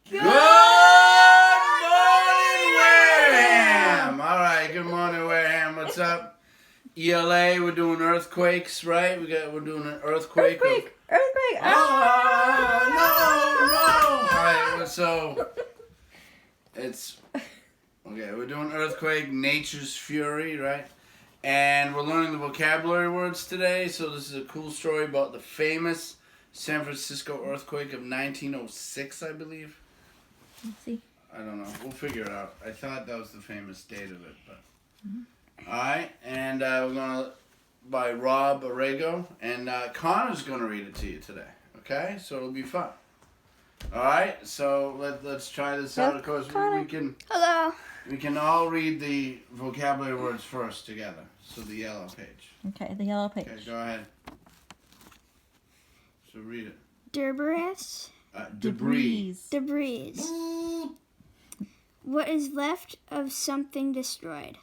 Good morning, Wareham! Alright, good morning, Wareham. What's up? ELA, we're doing earthquakes, right? We're doing an earthquake. Earthquake! Oh, no! Alright, so we're doing earthquake, nature's fury, right? And we're learning the vocabulary words today. So this is a cool story about the famous San Francisco earthquake of 1906, I believe. Let's see. I don't know. We'll figure it out. I thought that was the famous date of it, but all right. And we're gonna by Rob Arago, and Connor's gonna read it to you today. Okay, so it'll be fun. All right. So let's try this out. Of course, we can. Hello. We can all read the vocabulary words first together. So the yellow page. Okay, the yellow page. Okay, go ahead. So read it. Debris. Debris. Debris. What is left of something destroyed.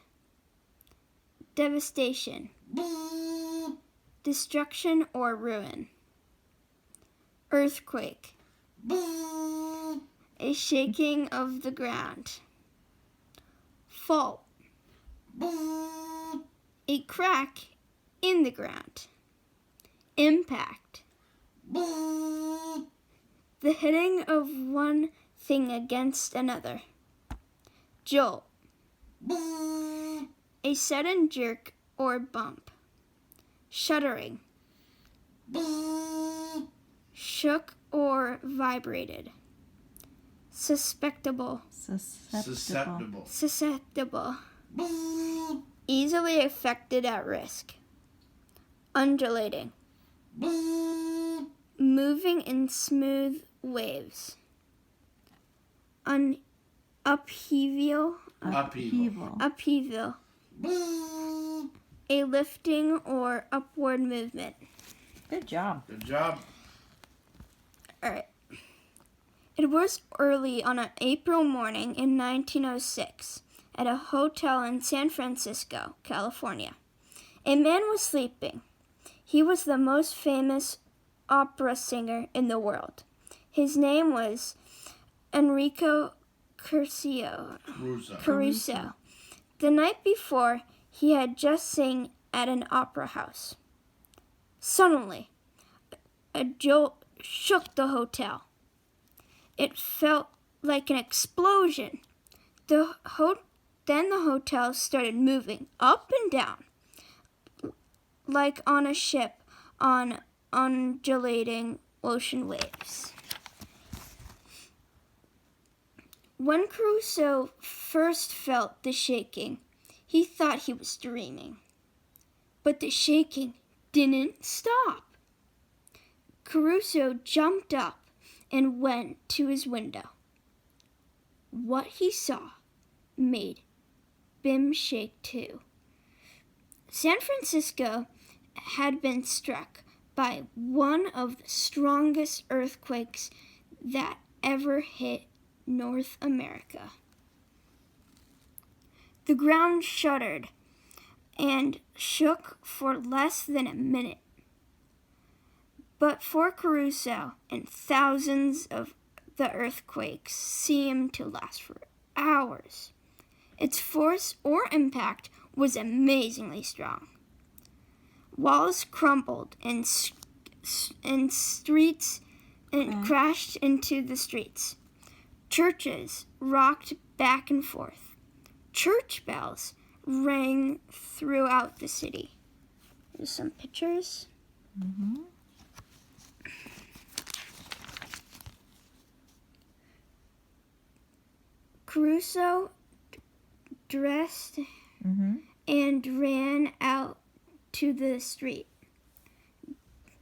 Devastation. Destruction or ruin. Earthquake. A shaking of the ground. Fault. A crack in the ground. Impact. The hitting of one thing against another. Jolt. A sudden jerk or bump. Shuddering. Shook or vibrated. Susceptible. Susceptible. Easily affected at risk. Undulating. Moving in smooth waves. Upheaval. A lifting or upward movement. Good job. Good job. Alright. It was early on an April morning in 1906 at a hotel in San Francisco, California. A man was sleeping. He was the most famous opera singer in the world. His name was Enrico Caruso. The night before, he had just sang at an opera house. Suddenly, a jolt shook the hotel. It felt like an explosion. Then the hotel started moving up and down, like on a ship on undulating ocean waves. When Caruso first felt the shaking, he thought he was dreaming. But the shaking didn't stop. Caruso jumped up and went to his window. What he saw made him shake too. San Francisco had been struck by one of the strongest earthquakes that ever hit North America. The ground shuddered and shook for less than a minute. But for Caruso and thousands of the earthquakes seemed to last for hours. Its force or impact was amazingly strong. Walls crumbled and streets crashed into the streets. Churches rocked back and forth. Church bells rang throughout the city. Here's some pictures. Caruso dressed and ran out to the street.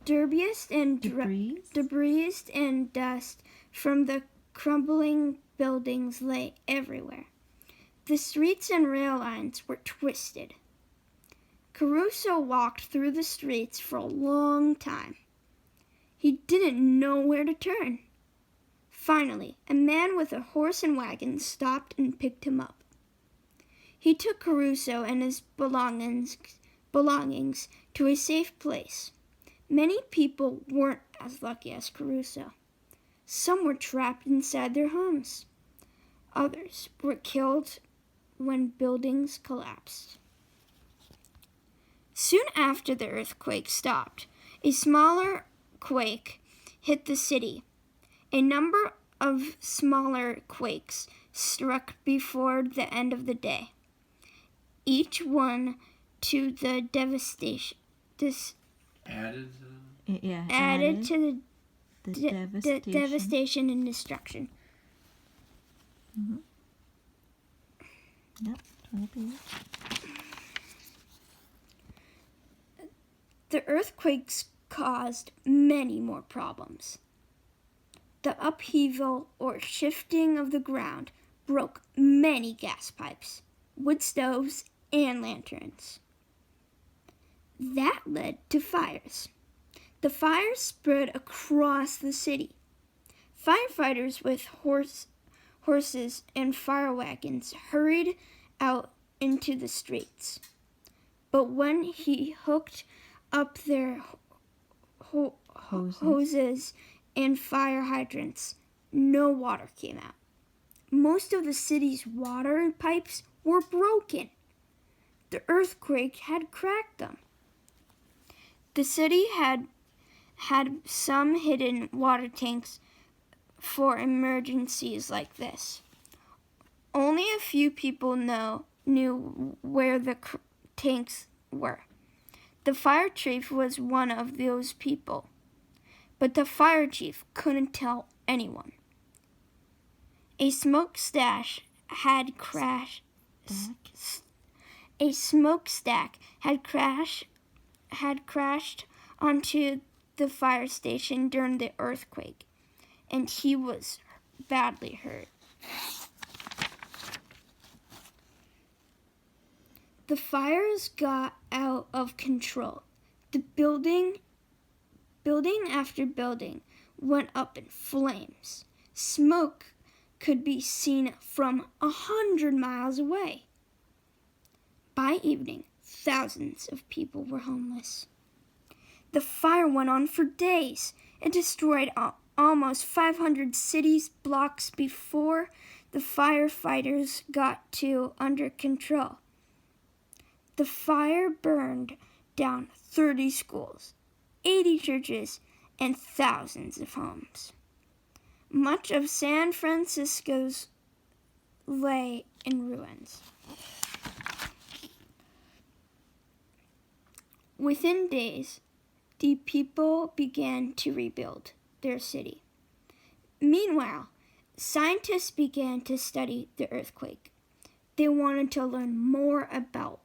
Debris and dust from the crumbling buildings lay everywhere. The streets and rail lines were twisted. Caruso walked through the streets for a long time. He didn't know where to turn. Finally, a man with a horse and wagon stopped and picked him up. He took Caruso and his belongings to a safe place. Many people weren't as lucky as Caruso. Some were trapped inside their homes. Others were killed when buildings collapsed. Soon after the earthquake stopped, a smaller quake hit the city. A number of smaller quakes struck before the end of the day, each one to the devastation. Added. Yeah. Added to the the devastation and destruction. Yep. 20 pages. The earthquakes caused many more problems. The upheaval or shifting of the ground broke many gas pipes, wood stoves, and lanterns. That led to fires. The fires spread across the city. Firefighters with horses and fire wagons hurried out into the streets. But when he hooked up their hoses and fire hydrants, no water came out. Most of the city's water pipes were broken. The earthquake had cracked them. The city had some hidden water tanks for emergencies like this. Only a few people knew where the tanks were. The fire chief was one of those people, but the fire chief couldn't tell anyone. A smokestack had crashed onto the fire station during the earthquake, and he was badly hurt. The fires got out of control. The building after building went up in flames. Smoke could be seen from 100 miles away. By evening, thousands of people were homeless. The fire went on for days. It destroyed almost 500 city blocks before the firefighters got under control. The fire burned down 30 schools, 80 churches, and thousands of homes. Much of San Francisco's lay in ruins. Within days, the people began to rebuild their city. Meanwhile, scientists began to study the earthquake. They wanted to learn more about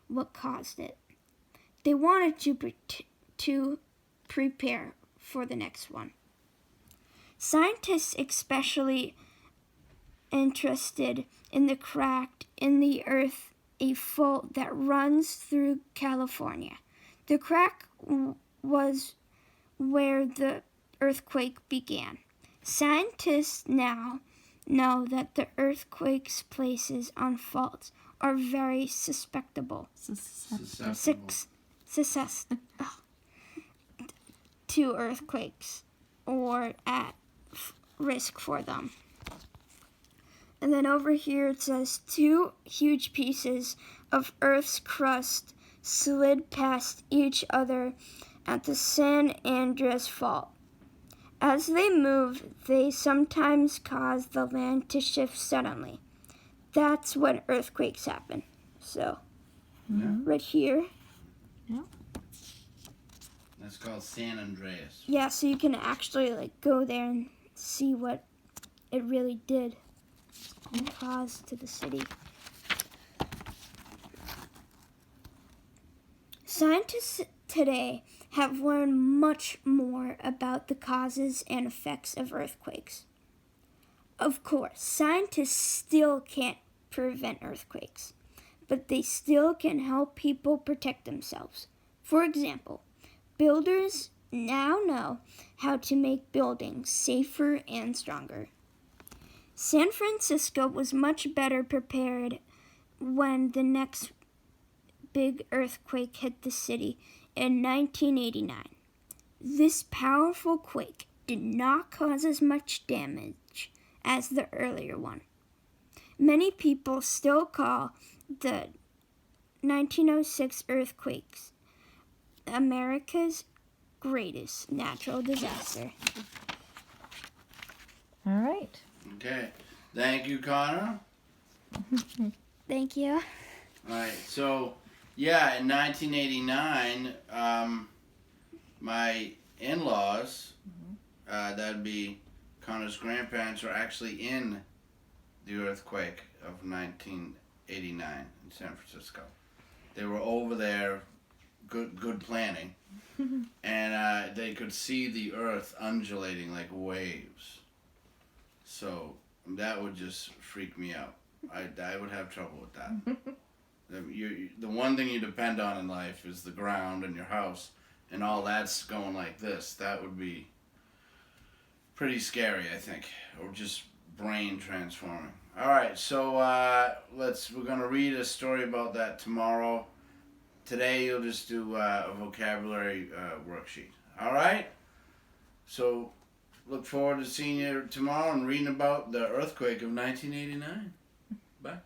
what caused it. They wanted to prepare for the next one. Scientists especially interested in the crack in the earth, a fault that runs through California. The crack was where the earthquake began. Scientists now know that the earthquake's places on faults are very susceptible to earthquakes or at risk for them. And then over here it says 2 huge pieces of Earth's crust slid past each other at the San Andreas Fault. As they move, they sometimes cause the land to shift suddenly. That's when earthquakes happen. So, right here. Yeah. That's called San Andreas. Yeah, so you can actually go there and see what it really did cause to the city. Scientists today have learned much more about the causes and effects of earthquakes. Of course, scientists still can't prevent earthquakes, but they still can help people protect themselves. For example, builders now know how to make buildings safer and stronger. San Francisco was much better prepared when the next big earthquake hit the city in 1989. This powerful quake did not cause as much damage as the earlier one. Many people still call the 1906 earthquakes America's greatest natural disaster. All right. Okay. Thank you, Connor. Thank you. All right. So, yeah, in 1989, my in-laws, that'd be Connor's grandparents, were actually in the earthquake of 1989 in San Francisco. They were over there, good planning, and they could see the earth undulating like waves. So that would just freak me out. I would have trouble with that. The one thing you depend on in life is the ground and your house, and all that's going like this. That would be pretty scary, I think, or just brain transforming. All right, so we're gonna read a story about that tomorrow. Today you'll just do a vocabulary worksheet. All right. So look forward to seeing you tomorrow and reading about the earthquake of 1989. Bye.